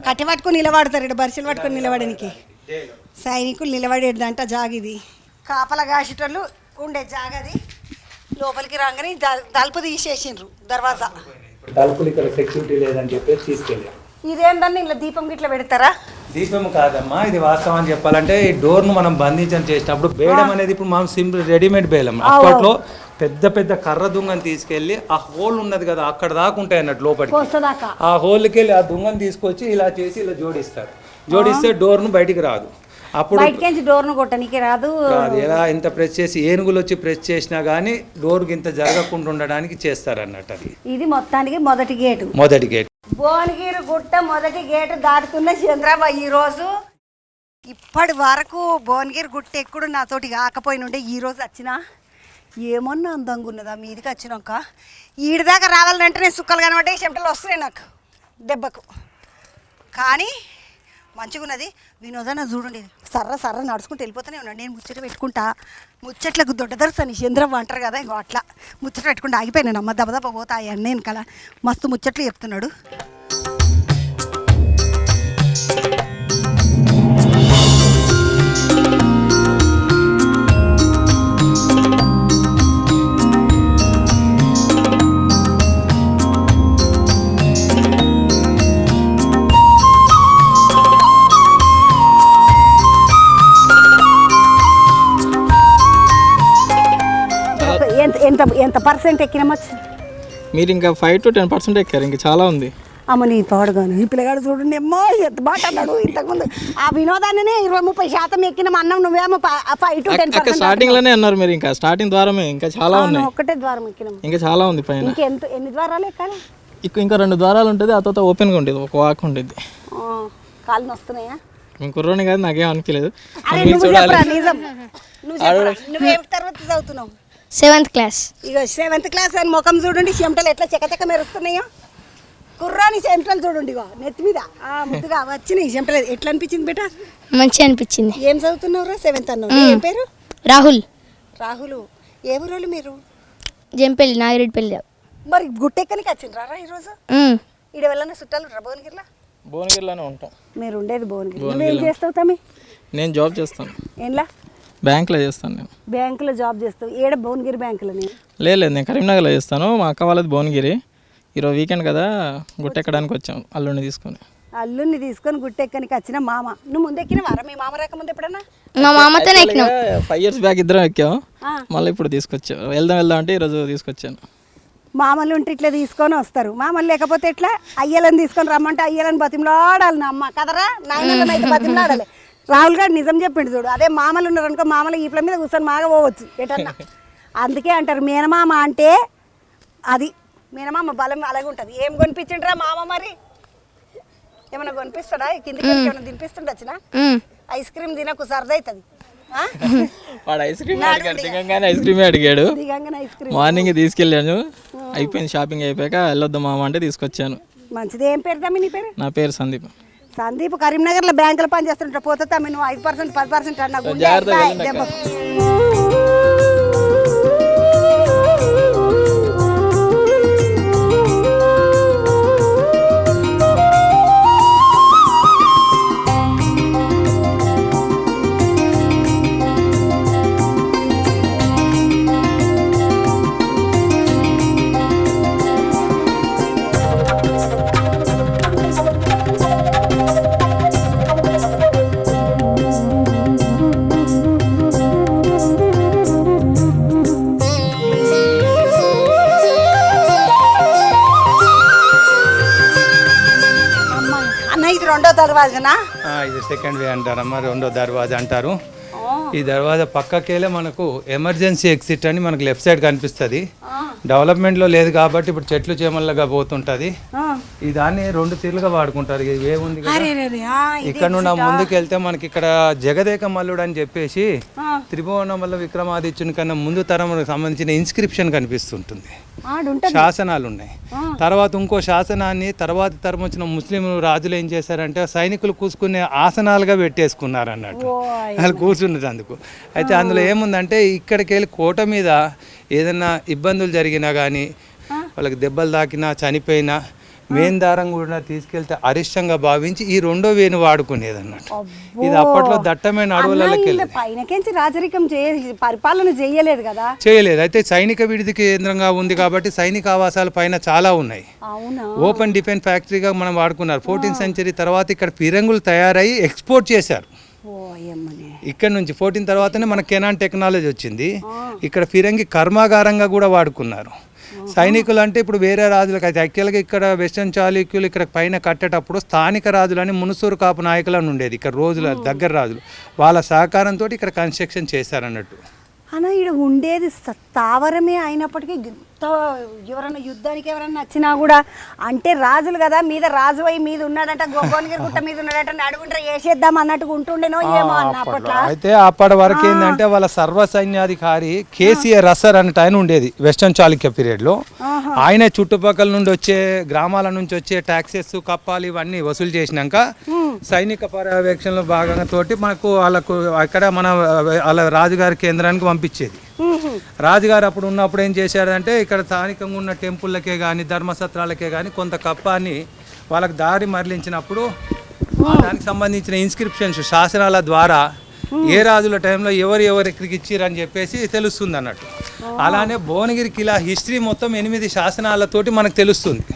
కట్టె పట్టుకొని నిలబడతారు, ఇక్కడ బరిసెలు పట్టుకొని నిలబడడానికి సైనికులు నిలబడేదంట జాగిది. కాపలా కాసేటోళ్ళు ఉండే జాగది. లోపలికి రాగానే తలుపు తీసేసిండ్రు దర్వాజా. తలుపులు ఇక్కడ సెక్యూరిటీ లేదని చెప్పేసి తీసుకెళ్ళారు. ఇదేంటని ఇలా దీపం గిట్ల పెడతారా? దీపం కాదమ్మా, ఇది వాస్తవం చెప్పాలంటే ఈ డోర్ను మనం బంధించని చేసినప్పుడు బేడం అనేది ఇప్పుడు మనం సింపుల్ రెడీమేడ్ బేలం. అప్పట్లో పెద్ద పెద్ద కర్ర దుంగని తీసుకెళ్లి ఆ హోల్ ఉన్నది కదా అక్కడ దాకా ఉంటాయి అన్నట్టు లోపలికి. ఆ హోల్కి వెళ్ళి ఆ దుంగని తీసుకొచ్చి ఇలా చేసి ఇలా జోడిస్తారు. జోడిస్తే డోర్ను బయటికి రాదు. అప్పుడు డోర్ను కొట్టడానికి రాదు. ఎలా ఇంత ప్రెస్ చేసి ఏనుగులు వచ్చి ప్రెస్ చేసినా కానీ డోర్కి ఇంత జరగకుండా ఉండడానికి చేస్తారు అన్నట్టు. అది ఇది మొత్తానికి మొదటి గేటు. భువనగిరి గుట్ట మొదటి గేటు దాటుతున్న చంద్రబాబు. ఈరోజు ఇప్పటి వరకు భువనగిరి గుట్ట ఎప్పుడు నాతోటి కాకపోయినుండే ఈరోజు వచ్చిన ఏమన్నా అందంగా ఉన్నదా మీదికి వచ్చినాక. ఈడి దాకా రావాలంటే నేను సుక్కలు కనబడ్డాయి, చెమటలు వస్తున్నాయి నాకు దెబ్బకు. కానీ మంచిగా ఉన్నది. వినోదన చూడండి, సర్ర నడుచుకుంటూ వెళ్ళిపోతూనే ఉన్నాడు. నేను ముచ్చట పెట్టుకుంటా, ముచ్చట్లకు దొడ్డదర్శని చంద్రబాబు అంటారు కదా, ఇంకో అట్లా ముచ్చట పెట్టుకుంటూ ఆగిపోయినాను. అమ్మ దెబ్బ పోతాయి అన్నీ వెనకాల మస్తు ముచ్చట్లు చెప్తున్నాడు. ఎంత పర్సెంట్ ఎక్కినామచ్చు? మీరు ఇంకా 5 to 10% ఎక్కారు, ఇంకా చాలా ఉంది. అమ్మ నీ తోడుగాను ఈ పిల్లగాడు చూడండి అమ్మో ఎంత బాట అన్నాడు. ఇంతకుముందు ఆ వినోదాన్ని 20-30% ఎక్కినాం అన్నాం, నువ్వేమో 5 to 10%. స్టార్టింగ్ లోనే అన్నారు మీరు, ఇంకా స్టార్టింగ్ ద్వారమే, ఇంకా చాలా ఉన్నాయి. ఒకటే ద్వారం ఎక్కినాం, ఇంకా చాలా ఉంది పైన. ఎన్ని ద్వారాలు ఎక్కాలి? ఇంకా 2 ద్వారాలు ఉంటుంది, ఆ తర్వాత ఓపెన్గా ఉంటుంది, ఒక వాక్ ఉంటుంది. కాళ్ళు వస్తున్నాయా? మేము కుర్రోని కాదు, నాకేం అనిపించలేదు. నువ్వేం తరగతి చదువుతున్నావు? 7th class. ఇక 7th class అని ముఖం చూడండి, చెమటలు ఎట్లా చెక్క మెరుస్తున్నాయో. కుర్రాని చెమటలు చూడండి, ఇగో నెత్తి మీద ముద్దుగా వచ్చినాయి చెమటలు. ఎట్లా అనిపించింది బేటా? మంచిగా అనిపించింది. ఏం చదువుతున్నావురా? 7th అన్నావు. ఏం పేరు? రాహుల్. ఏ ఊరోళ్ళు మీరు? జంపల్లి, నాగిరెడ్డిపల్లి. మరి గుట్టెక్కనికి వచ్చిండ్రా ఈరోజు? ఈడ వెళ్ళిన చుట్టాలు భువనగిరిలో? భువనగిరిలోనే ఉంటాం. మీరు ఉండేది భువనగిరి. నువ్వేం చేస్తావు తమ్మి? నేను జాబ్ చేస్తాను. ఏంలా? బ్యాంక్లో చేస్తాను. నేను బ్యాంకులో జాబ్ చేస్తావు? ఏడ భువనగిరి బ్యాంకులో? లేదు, నేను కరీంనగర్లో చేస్తాను. మా అక్క వాళ్ళది భువనగిరి. ఈరోజు వీకెండ్ కదా, గుట్టెక్కడానికి వచ్చాం అల్లుడిని తీసుకొని. గుట్టెక్కనికి వచ్చిన మామ. నువ్వు ముందు ఎక్కినవారా? మీ మామ రాకముందు ఎప్పుడన్నా? మా మామతోనే ఎక్కినాం. 5 years బ్యాక్ ఇద్దరం ఎక్కాం, మళ్ళీ ఇప్పుడు తీసుకొచ్చాం. వెళ్దాం అంటే ఈరోజు తీసుకొచ్చాను. మామలు ఉంటే ఇట్లా తీసుకొని వస్తారు, మామలు లేకపోతే ఎట్లా? అయ్యలని తీసుకొని రమ్మంటే అయ్యలని బతిమలాడాలి నా అమ్మ కదరా. నాయనలను అయితే బతిమలాడాలి. రాహుల్ గారు నిజం చెప్పిండు చూడు. అదే మామలు ఉన్నారు అనుకో, మామలు ఈపుల మీద కూర్చొని మాగపోవచ్చు ఎటన్నా. అందుకే అంటారు మేనమామ అంటే అది. మేనమామ బలం అలాగే ఉంటుంది. ఏం కొనిపించిండ్రా మామ? మరి ఏమన్నా కొనిపిస్తాడా? కిందికి ఏమైనా తినిపిస్తుండ వచ్చిన? ఐస్ క్రీమ్ తినకు, సరదవుతుంది. వాడు ఐస్ క్రీమ్ దిగంగానే ఐస్ క్రీమే అడిగాడు. మార్నింగ్ తీసుకెళ్ళాను, అయిపోయింది షాపింగ్ అయిపోయాక వెళ్ళొద్దాం మామ అంటే తీసుకొచ్చాను. మంచిది. ఏం పేరు తమ్మి నీ పేరు? నా పేరు సందీప్. కరీంనగర్లో బ్యాంకులో పని చేస్తుంటా. పోతే తమ్మి నువ్వు 5% 10% అన్నా దెబ్బ. ఇది సెకండ్ వే అంటారమ్మా, 2వ దర్వాజా అంటారు. ఈ దర్వాజా పక్కకెళ్ళే మనకు ఎమర్జెన్సీ ఎగ్జిట్ అని మనకు లెఫ్ట్ సైడ్ కనిపిస్తుంది. డెవలప్మెంట్లో లేదు కాబట్టి ఇప్పుడు చెట్లు చేమల్లగా పోతుంటుంది. ఈ దాన్ని 2 తీరులుగా వాడుకుంటారు. ఇది ఏముంది ఇక్కడ నుండి ముందుకు వెళ్తే మనకి ఇక్కడ జగదేక మల్లుడు అని చెప్పేసి త్రిభువనమల్ల విక్రమాదిత్యుని కన్నా ముందు తరం సంబంధించిన ఇన్స్క్రిప్షన్ కనిపిస్తుంటుంది. శాసనాలు ఉన్నాయి. తర్వాత ఇంకో శాసనాన్ని తర్వాత తరం వచ్చిన ముస్లిం రాజులు ఏం చేశారంటే సైనికులు కూసుకునే ఆసనాలుగా పెట్టేసుకున్నారు అన్నట్టు, వాళ్ళు కూర్చున్నది అందుకు. అయితే అందులో ఏముందంటే ఇక్కడికి వెళ్ళి కోట మీద ఏదైనా ఇబ్బందులు జరిగినా కానీ, వాళ్ళకి దెబ్బలు తాకినా, చనిపోయినా మేందారం కూడా తీసుకెళ్తే అరిష్టంగా భావించి ఈ రెండో వేణు వాడుకునేది అన్నట్టు. ఇది అప్పట్లో దట్టమైన అడవులకి వెళ్ళి పైనకేంచి రాజరికం పరిపాలన చేయలేదు కదా, చేయలేదు. అయితే సైనిక విడిది కేంద్రంగా ఉంది కాబట్టి సైనిక ఆవాసాల పైన చాలా ఉన్నాయి. అవునా, ఓపెన్ డిఫెన్స్ ఫ్యాక్టరీగా మనం వాడుకున్నారు. 14th సెంచరీ తర్వాత ఇక్కడ ఫిరంగులు తయారయ్యి ఎక్స్పోర్ట్ చేశారు. ఇక్కడ నుంచి 14 తర్వాతనే మన కెనాన్ టెక్నాలజీ వచ్చింది. ఇక్కడ ఫిరంగి కర్మాగారంగా కూడా వాడుకున్నారు. సైనికులు అంటే ఇప్పుడు వేరే రాజులకు అయితే యాక్చువల్గా ఇక్కడ వెస్టర్న్ చాళుక్యులు ఇక్కడ పైన కట్టేటప్పుడు స్థానిక రాజులని మునుసూరు కాపు నాయకులను ఉండేది ఇక్కడ రోజుల దగ్గర రాజులు, వాళ్ళ సహకారంతో ఇక్కడ కన్స్ట్రక్షన్ చేశారన్నట్టు. అన్న ఇక్కడ ఉండేది స్థావరమే అయినప్పటికీ ఎవరన్నా యుద్ధానికి ఎవరన్నా వచ్చినా కూడా అంటే రాజులు కదా, మీద రాజు అయి మీద ఉన్నాడంట, భువనగిరి గుట్ట మీద ఉన్నాడంట, అడుగుంటారు వేసేద్దాం అన్నట్టుగా ఉంటుండేనో ఏమో అన్న అప్పట్లో. అయితే అప్పటి వరకు ఏంటంటే వాళ్ళ సర్వ సైన్యాధికారి కేసీఆర్ రసర్ అనే ఆయన ఉండేది వెస్టర్న్ చాళుక్య పీరియడ్లో. ఆయన చుట్టుపక్కల నుండి వచ్చే గ్రామాల నుంచి వచ్చే ట్యాక్సెస్ కప్పాలు ఇవన్నీ వసూలు చేసినాక సైనిక పర్యవేక్షణలో భాగంగా తోటి మనకు వాళ్ళకు అక్కడ మన వాళ్ళ రాజుగారి కేంద్రానికి పంపించేది. రాజుగారు అప్పుడు ఉన్నప్పుడు ఏం చేశారంటే ఇక్కడ స్థానికంగా ఉన్న టెంపుల్లకే కానీ ధర్మసత్రాలకే కానీ కొంత కప్పాన్ని వాళ్ళకి దారి మరలించినప్పుడు దానికి సంబంధించిన ఇన్స్క్రిప్షన్స్ శాసనాల ద్వారా ఏ రాజుల టైంలో ఎవరెక్కడికి ఇచ్చిరని చెప్పేసి తెలుస్తుంది అన్నట్టు. అలానే భువనగిరి కిలా హిస్టరీ మొత్తం 8 శాసనాలతోటి మనకు తెలుస్తుంది.